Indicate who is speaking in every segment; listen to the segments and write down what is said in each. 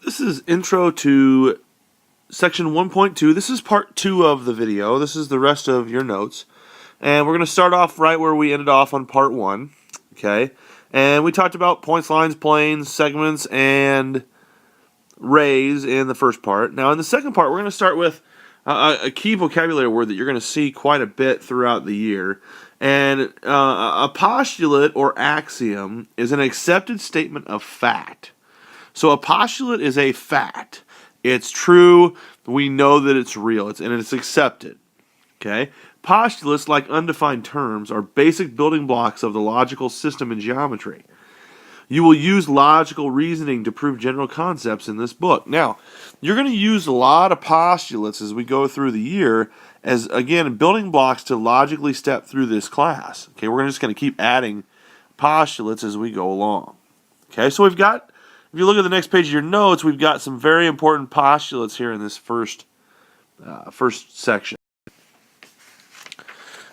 Speaker 1: This is intro to section 1.2. This is part 2 of the video. This is the rest of your notes. And we're going to start off right where we ended off on part 1. Okay. And we talked about points, lines, planes, segments, and rays in the first part. Now in the second part, we're going to start with a key vocabulary word that you're going to see quite a bit throughout the year. And a postulate or axiom is an accepted statement of fact. So a postulate is a fact. It's true. We know that it's real. And it's accepted. Okay? Postulates, like undefined terms, are basic building blocks of the logical system in geometry. You will use logical reasoning to prove general concepts in this book. Now, you're going to use a lot of postulates as we go through the year as, again, building blocks to logically step through this class. Okay, we're just going to keep adding postulates as we go along. Okay, so we've got, if you look at the next page of your notes, we've got some very important postulates here in this first section.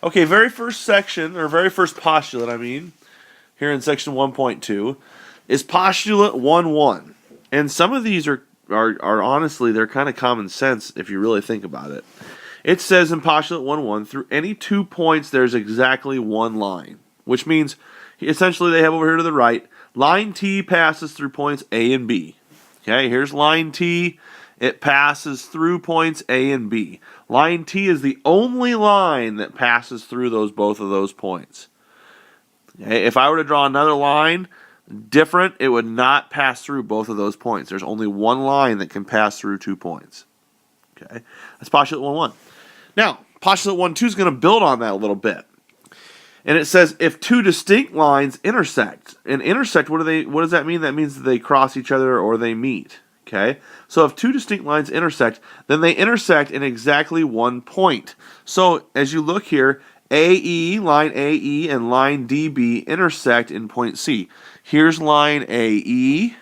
Speaker 1: Okay, very first section, or very first postulate, here in section 1.2, is postulate 1.1. And some of these are honestly, they're kind of common sense if you really think about it. It says in postulate 1.1, through any 2 points there's exactly one line, which means essentially they have over here to the right, line T passes through points A and B. Okay, here's line T. It passes through points A and B. Line T is the only line that passes through both of those points. Okay, if I were to draw another line different, it would not pass through both of those points. There's only one line that can pass through 2 points. Okay, that's postulate 1.1. Now, postulate 1.2 is going to build on that a little bit. And it says if 2 distinct lines intersect. And intersect, what does that mean? That means that they cross each other or they meet. Okay? So if 2 distinct lines intersect, then they intersect in exactly 1 point. So as you look here, AE, line AE, and line DB intersect in point C. Here's line AE.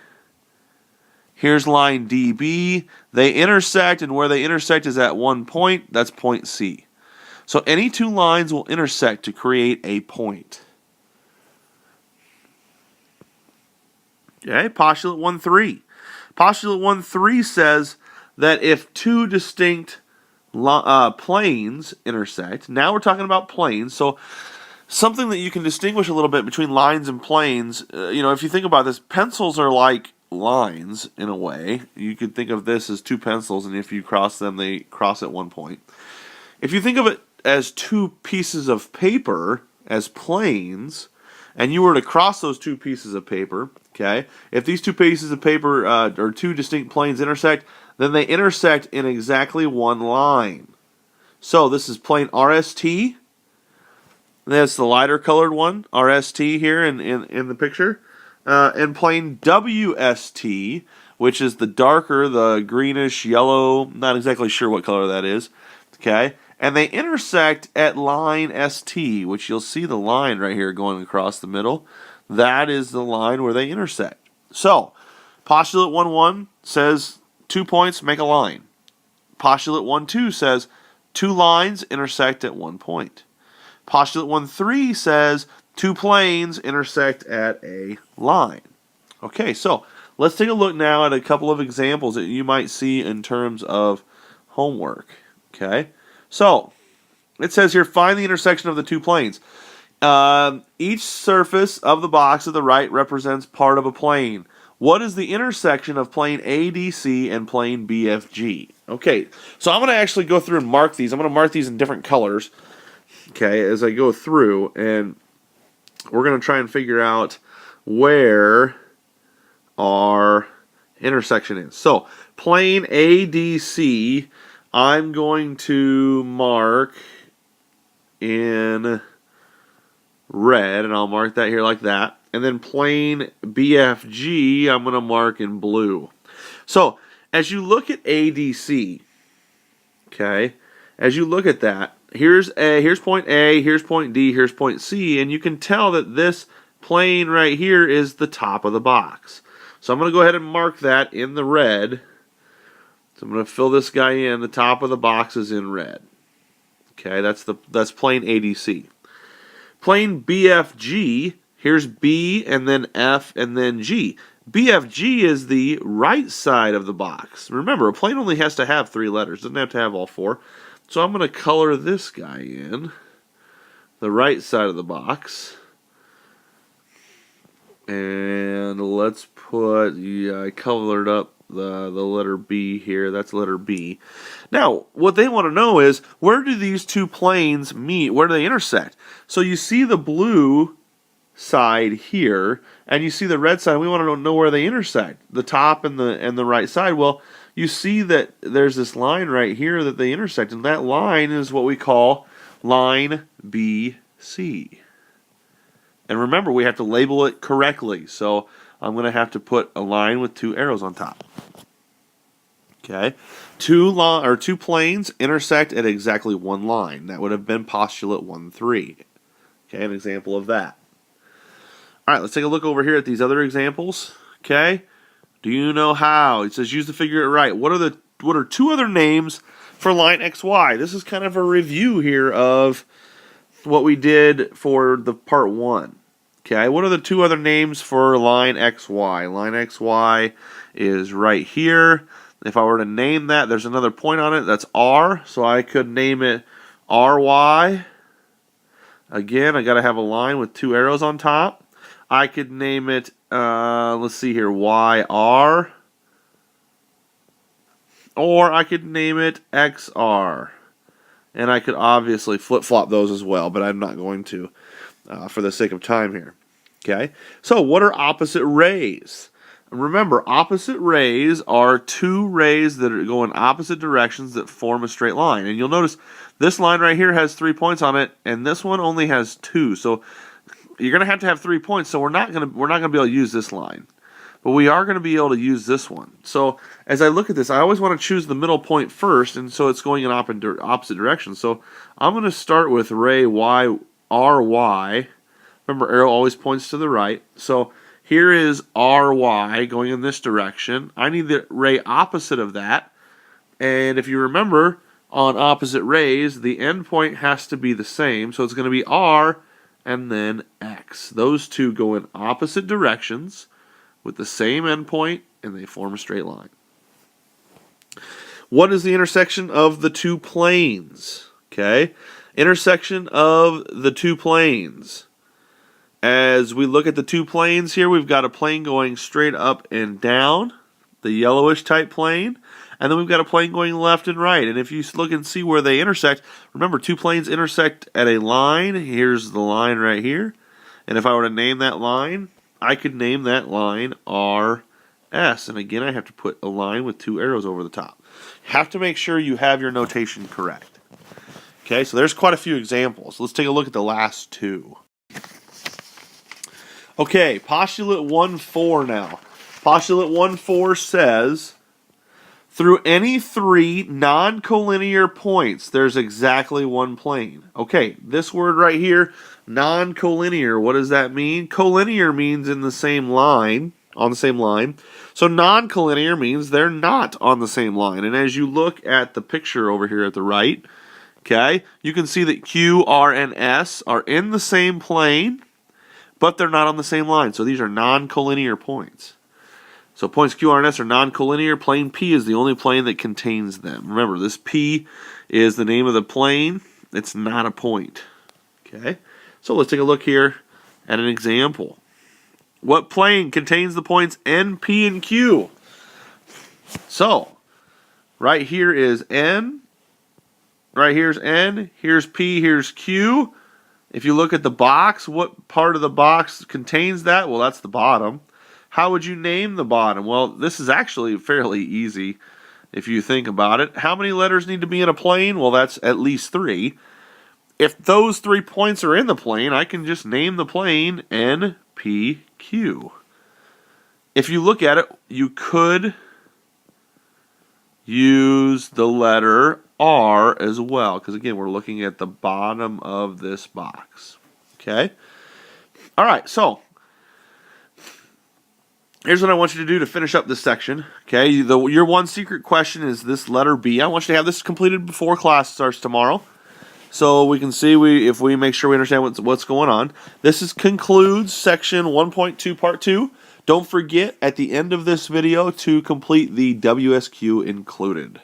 Speaker 1: Here's line DB. They intersect, and where they intersect is at 1 point. That's point C. So any 2 lines will intersect to create a point. Okay, postulate 1.3. Postulate 1.3 says that if 2 distinct planes intersect, now we're talking about planes, so something that you can distinguish a little bit between lines and planes, if you think about this, pencils are like lines in a way. You could think of this as 2 pencils, and if you cross them, they cross at 1 point. If you think of it as 2 pieces of paper as planes, and you were to cross those 2 pieces of paper, okay, if these 2 pieces of paper or 2 distinct planes intersect, then they intersect in exactly 1 line. So this is plane RST. That's the lighter colored one, RST here in the picture. And plane WST, which is the darker, the greenish, yellow, not exactly sure what color that is. Okay, and they intersect at line ST, which you'll see the line right here going across the middle. That is the line where they intersect. So, postulate 1.1 says 2 points make a line. Postulate 1.2 says 2 lines intersect at 1 point. Postulate 1.3 says 2 planes intersect at a line. Okay, so let's take a look now at a couple of examples that you might see in terms of homework. Okay, so it says here, find the intersection of the 2 planes. Each surface of the box to the right represents part of a plane. What is the intersection of plane ADC and plane BFG? Okay, so I'm going to actually go through and mark these. I'm going to mark these in different colors, okay, as I go through, and we're going to try and figure out where our intersection is. So, plane ADC, I'm going to mark in red, and I'll mark that here like that. And then plane BFG, I'm going to mark in blue. So, as you look at ADC, okay, as you look at that, here's point A, here's point D, here's point C, and you can tell that this plane right here is the top of the box. So I'm going to go ahead and mark that in the red. So I'm going to fill this guy in. The top of the box is in red. Okay, that's plane ADC. Plane BFG, here's B and then F and then G. BFG is the right side of the box. Remember, a plane only has to have 3 letters. Doesn't have to have all 4. So I'm going to color this guy in. The right side of the box. And let's put, I colored up the letter B here. That's letter B. Now, what they want to know is, where do these 2 planes meet? Where do they intersect? So you see the blue side here, and you see the red side. We want to know where they intersect, the top and the right side. Well, you see that there's this line right here that they intersect, and that line is what we call line BC. And remember, we have to label it correctly, so I'm going to have to put a line with 2 arrows on top. Okay, 2 planes intersect at exactly 1 line. That would have been postulate 1-3. Okay, an example of that. All right, let's take a look over here at these other examples. Okay, do you know how? It says use the figure it right. What are 2 other names for line XY? This is kind of a review here of what we did for the part 1. Okay, what are the 2 other names for line XY? Line XY is right here. If I were to name that, there's another point on it. That's R, so I could name it RY. Again, I got to have a line with 2 arrows on top. I could name it, let's see here, YR. Or I could name it XR. And I could obviously flip-flop those as well, but I'm not going to for the sake of time here. Okay, so what are opposite rays? Remember, opposite rays are 2 rays that go in opposite directions that form a straight line. And you'll notice this line right here has 3 points on it, and this one only has 2. So you're going to have 3 points. So we're not going to be able to use this line, but we are going to be able to use this one. So as I look at this, I always want to choose the middle point first, and so it's going in opposite directions. So I'm going to start with ray RY. Remember, arrow always points to the right. So here is RY going in this direction. I need the ray opposite of that. And if you remember, on opposite rays, the endpoint has to be the same. So it's going to be R and then X. Those 2 go in opposite directions with the same endpoint, and they form a straight line. What is the intersection of the 2 planes? Okay, intersection of the 2 planes. As we look at the 2 planes here, we've got a plane going straight up and down, the yellowish type plane, and then we've got a plane going left and right. And if you look and see where they intersect, remember 2 planes intersect at a line. Here's the line right here. And if I were to name that line, I could name that line RS. And again, I have to put a line with 2 arrows over the top. Have to make sure you have your notation correct. Okay, so there's quite a few examples. Let's take a look at the last 2. Okay, postulate 1-4 now. Postulate 1-4 says, through any 3 non-collinear points, there's exactly 1 plane. Okay, this word right here, non-collinear, what does that mean? Collinear means in the same line, on the same line. So non-collinear means they're not on the same line. And as you look at the picture over here at the right, okay, you can see that Q, R, and S are in the same plane, but they're not on the same line. So these are non-collinear points. So points Q, R, and S are non-collinear. Plane P is the only plane that contains them. Remember, this P is the name of the plane. It's not a point. Okay? So let's take a look here at an example. What plane contains the points N, P, and Q? So, right here is N. Right here's N. Here's P. Here's Q. If you look at the box, what part of the box contains that? Well, that's the bottom. How would you name the bottom? Well, this is actually fairly easy if you think about it. How many letters need to be in a plane? Well, that's at least 3. If those 3 points are in the plane, I can just name the plane N, P, Q. If you look at it, you could use the letter R as well, because again, we're looking at the bottom of this box. Okay? All right, so here's what I want you to do to finish up this section. Okay, your one secret question is this letter B. I want you to have this completed before class starts tomorrow. So we can see if we make sure we understand what's going on. This concludes section 1.2 part 2. Don't forget at the end of this video to complete the WSQ included.